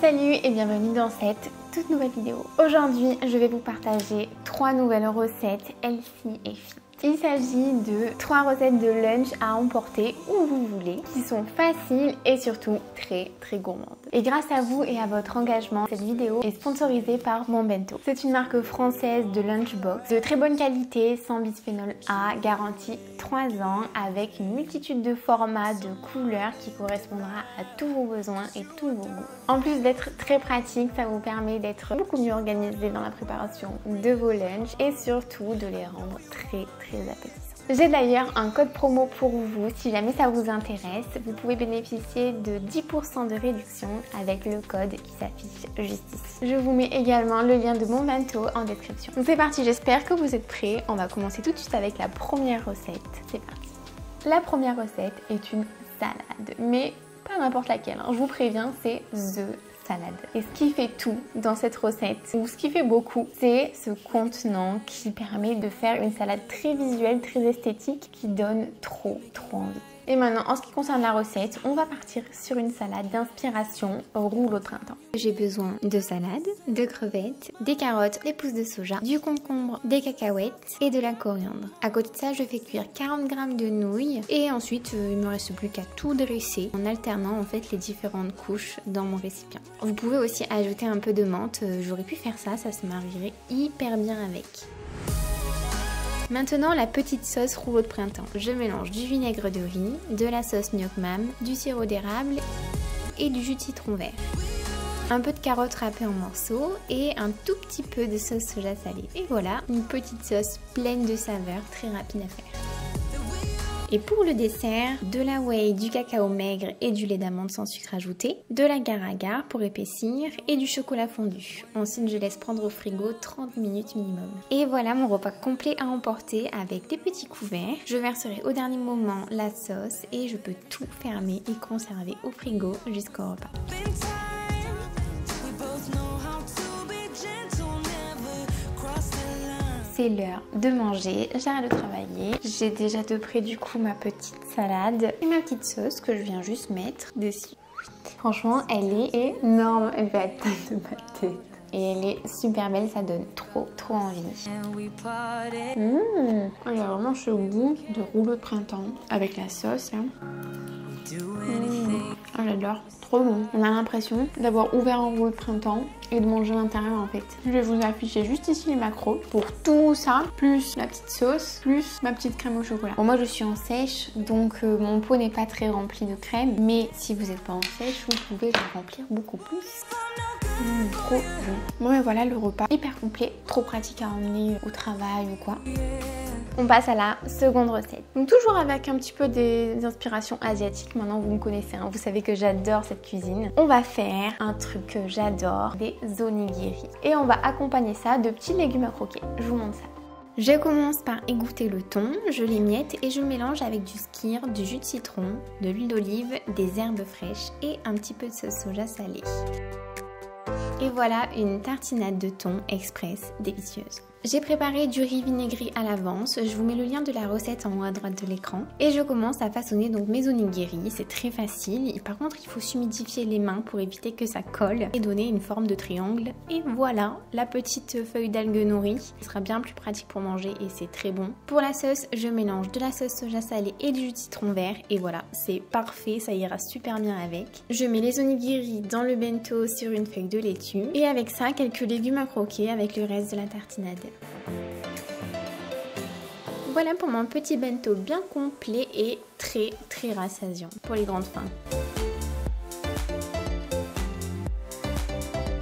Salut et bienvenue dans cette toute nouvelle vidéo. Aujourd'hui, je vais vous partager 3 nouvelles recettes healthy et fit. Il s'agit de 3 recettes de lunch à emporter où vous voulez, qui sont faciles et surtout très gourmandes. Et grâce à vous et à votre engagement, cette vidéo est sponsorisée par Mon Bento. C'est une marque française de lunchbox de très bonne qualité, sans bisphénol A, garantie 3 ans, avec une multitude de formats, de couleurs qui correspondra à tous vos besoins et tous vos goûts. En plus d'être très pratique, ça vous permet d'être beaucoup mieux organisé dans la préparation de vos lunchs et surtout de les rendre très appétissants. J'ai d'ailleurs un code promo pour vous, si jamais ça vous intéresse. Vous pouvez bénéficier de 10% de réduction avec le code qui s'affiche juste ici. Je vous mets également le lien de mon bento en description. Donc c'est parti, j'espère que vous êtes prêts. On va commencer tout de suite avec la première recette. C'est parti. La première recette est une salade, mais pas n'importe laquelle, hein. Je vous préviens, c'est THE salade. Et ce qui fait tout dans cette recette, ou ce qui fait beaucoup, c'est ce contenant qui permet de faire une salade très visuelle, très esthétique, qui donne trop envie. Et maintenant, en ce qui concerne la recette, on va partir sur une salade d'inspiration rouleau de printemps. J'ai besoin de salade, de crevettes, des carottes, des pousses de soja, du concombre, des cacahuètes et de la coriandre. À côté de ça, je fais cuire 40 g de nouilles et ensuite, il me reste plus qu'à tout dresser en alternant en fait les différentes couches dans mon récipient. Vous pouvez aussi ajouter un peu de menthe, j'aurais pu faire ça, ça se marierait hyper bien avec. Maintenant, la petite sauce rouleau de printemps. Je mélange du vinaigre de riz, de la sauce gnoc mam, du sirop d'érable et du jus de citron vert. Un peu de carottes râpées en morceaux et un tout petit peu de sauce soja salée. Et voilà, une petite sauce pleine de saveurs, très rapide à faire. Et pour le dessert, de la whey, du cacao maigre et du lait d'amande sans sucre ajouté, de l'agar-agar pour épaissir et du chocolat fondu. Ensuite, je laisse prendre au frigo 30 minutes minimum. Et voilà mon repas complet à emporter avec des petits couverts. Je verserai au dernier moment la sauce et je peux tout fermer et conserver au frigo jusqu'au repas. C'est l'heure de manger, j'arrête de travailler. J'ai déjà de près du coup ma petite salade et ma petite sauce que je viens juste mettre dessus. Franchement, elle est énorme, elle fait la taille de ma tête. Et elle est super belle, ça donne trop envie. Il y a vraiment ce goût de rouleau de printemps avec la sauce. J'adore, trop bon. On a l'impression d'avoir ouvert un rouleau de printemps et de manger l'intérieur en fait. Je vais vous afficher juste ici les macros pour tout ça, plus la petite sauce, plus ma petite crème au chocolat. Bon, moi je suis en sèche, donc mon pot n'est pas très rempli de crème, mais si vous n'êtes pas en sèche, vous pouvez le remplir beaucoup plus. Trop bon. Bon et voilà le repas, hyper complet, trop pratique à emmener au travail ou quoi. On passe à la seconde recette. Donc toujours avec un petit peu des inspirations asiatiques. Maintenant vous me connaissez, hein, vous savez que j'adore cette cuisine. On va faire un truc que j'adore, des onigiri. Et on va accompagner ça de petits légumes à croquer. Je vous montre ça. Je commence par égoutter le thon, je l'émiette et je mélange avec du skyr, du jus de citron, de l'huile d'olive, des herbes fraîches et un petit peu de sauce soja salée. Et voilà une tartinade de thon express délicieuse. J'ai préparé du riz vinaigré à l'avance, je vous mets le lien de la recette en haut à droite de l'écran. Et je commence à façonner donc mes onigiri, c'est très facile. Par contre il faut s'humidifier les mains pour éviter que ça colle et donner une forme de triangle. Et voilà la petite feuille d'algue nourrie, ce sera bien plus pratique pour manger et c'est très bon. Pour la sauce, je mélange de la sauce soja salée et du jus de citron vert et voilà, c'est parfait, ça ira super bien avec. Je mets les onigiri dans le bento sur une feuille de laitue et avec ça quelques légumes à croquer avec le reste de la tartinade. Voilà pour mon petit bento bien complet et très rassasiant pour les grandes faims.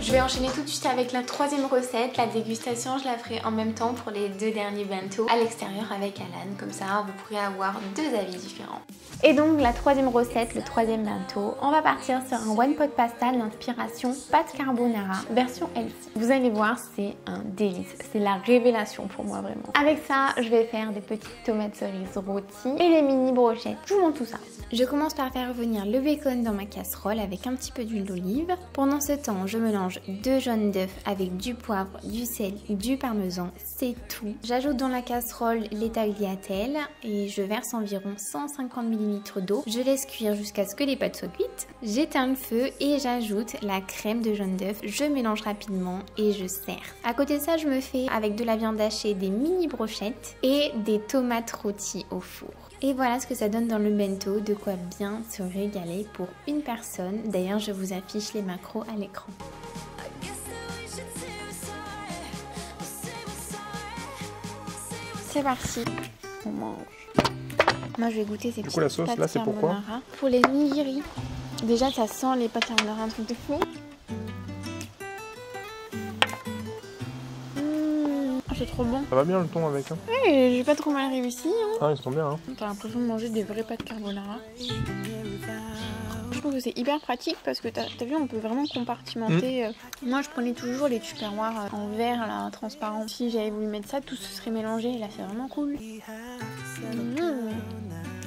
Je vais enchaîner tout de suite avec la troisième recette, la dégustation, je la ferai en même temps pour les 2 derniers bento à l'extérieur avec Alan, comme ça vous pourrez avoir 2 avis différents. Et donc la troisième recette, le troisième bento, on va partir sur un one pot pasta d'inspiration pâte carbonara version healthy. Vous allez voir, c'est un délice, c'est la révélation pour moi vraiment. Avec ça, je vais faire des petites tomates cerises rôties et les mini brochettes. Je vous montre tout ça. Je commence par faire revenir le bacon dans ma casserole avec un petit peu d'huile d'olive. Pendant ce temps, je mélange 2 jaunes d'œufs avec du poivre, du sel, du parmesan, c'est tout. J'ajoute dans la casserole les tagliatelles et je verse environ 150 ml d'eau. Je laisse cuire jusqu'à ce que les pâtes soient cuites. J'éteins le feu et j'ajoute la crème de jaune d'œuf. Je mélange rapidement et je sers. À côté de ça, je me fais avec de la viande hachée des mini brochettes et des tomates rôties au four. Et voilà ce que ça donne dans le bento, de quoi bien se régaler pour une personne. D'ailleurs, je vous affiche les macros à l'écran. C'est parti, on mange. Moi, je vais goûter ces petites la sauce, pâtes là, c'est pourquoi? carbonara. Pour les nigiri. Déjà, ça sent les pâtes carbonara, un truc de fou. C'est trop bon. Ça va bien le thon avec, hein? Oui, j'ai pas trop mal réussi. Hein. Ah, ils sont bien, hein? T'as l'impression de manger des vraies pâtes carbonara. Je trouve que c'est hyper pratique parce que t'as vu, on peut vraiment compartimenter. Moi, je prenais toujours les tupperwares en verre, là, transparent. Si j'avais voulu mettre ça, tout se serait mélangé. Et là, c'est vraiment cool.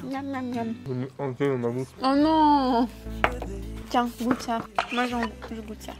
Miam, miam, miam. Ok, on a goût. Oh non! Tiens, goûte ça. Moi, je goûte ça.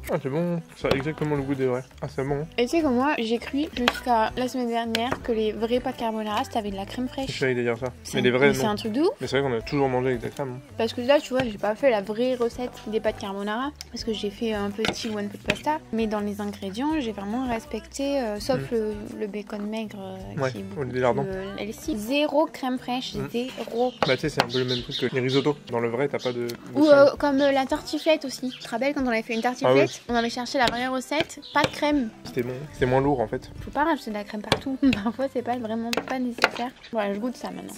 Ah, c'est bon, ça a exactement le goût des vrais. Ah, c'est bon. Et tu sais que moi, j'ai cru jusqu'à la semaine dernière que les vraies pâtes carbonara, c'était avec de la crème fraîche. Je savais dire ça. Mais les vrais, non. C'est un truc de ouf. Mais c'est vrai qu'on a toujours mangé avec de la crème. Parce que là, tu vois, j'ai pas fait la vraie recette des pâtes carbonara. Parce que j'ai fait un petit one pot pasta. Mais dans les ingrédients, j'ai vraiment respecté, sauf le bacon maigre ouais, qui est ou les lardons. LC. Zéro crème fraîche, zéro. Bah, tu sais, c'est un peu le même truc que les risottos. Dans le vrai, t'as pas de Ou comme la tartiflette aussi. Tu te rappelles quand on avait fait une tartiflette, ouais. On avait cherché la vraie recette, pas de crème. C'était bon, c'était moins lourd en fait. Faut pas rajouter de la crème partout. Parfois, c'est pas vraiment pas nécessaire. Voilà, je goûte ça maintenant.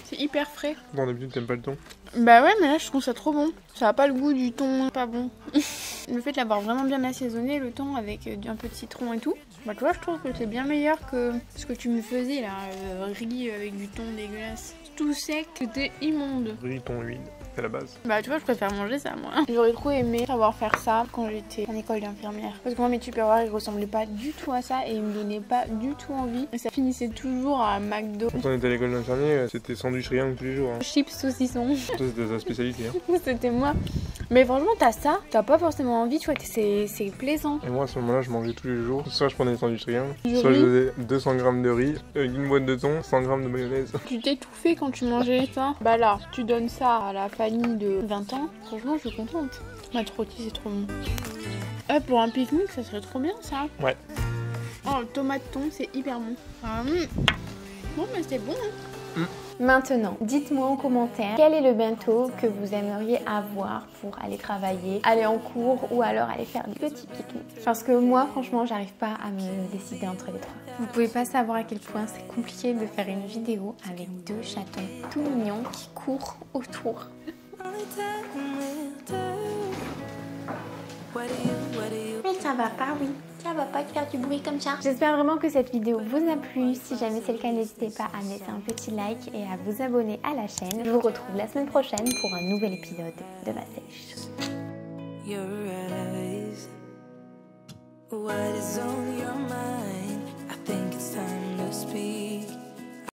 C'est hyper frais. Bon, d'habitude, t'aimes pas le thon? Bah ouais, mais là, je trouve ça trop bon. Ça a pas le goût du thon, pas bon. Le fait de l'avoir vraiment bien assaisonné, le thon, avec un peu de citron et tout. Bah tu vois, je trouve que c'est bien meilleur que ce que tu me faisais là, riz avec du thon dégueulasse. Tout sec, c'était immonde. Riz, thon, huile, c'est la base. Bah tu vois, je préfère manger ça moi. J'aurais trop aimé savoir faire ça quand j'étais en école d'infirmière. Parce que moi mes tupperwares ils ressemblaient pas du tout à ça et ils me donnaient pas du tout envie. Et ça finissait toujours à McDo. Quand on était à l'école d'infirmier, c'était sandwich triangle tous les jours. Hein. Chips saucisson. Ça c'était ta spécialité. Hein. C'était moi. Mais franchement t'as ça, t'as pas forcément envie, tu vois, c'est plaisant. Et moi à ce moment-là je mangeais tous les jours. Soit je prenais des sandwich triangle, Du soit riz. je faisais 200 g de riz, une boîte de thon, 100 g de mayonnaise. Tu t'étouffais quand tu mangeais ça. Bah là, tu donnes ça à la famille de 20 ans. Franchement, je suis contente. Ma rôti, c'est trop bon. Pour un pique-nique, ça serait trop bien ça. Ouais. Oh, tomate thon, c'est hyper bon. Bon, mais c'est bon. Hein. Maintenant, dites-moi en commentaire quel est le bento que vous aimeriez avoir pour aller travailler, aller en cours ou alors aller faire des petits pique-niques. Parce que moi, franchement, j'arrive pas à me décider entre les trois. Vous pouvez pas savoir à quel point c'est compliqué de faire une vidéo avec 2 chatons tout mignons qui courent autour. Mais ça va pas, oui. Ça va pas de faire du bruit comme ça. J'espère vraiment que cette vidéo vous a plu. Si jamais c'est le cas, n'hésitez pas à mettre un petit like et à vous abonner à la chaîne. Je vous retrouve la semaine prochaine pour un nouvel épisode de Ma Sèche.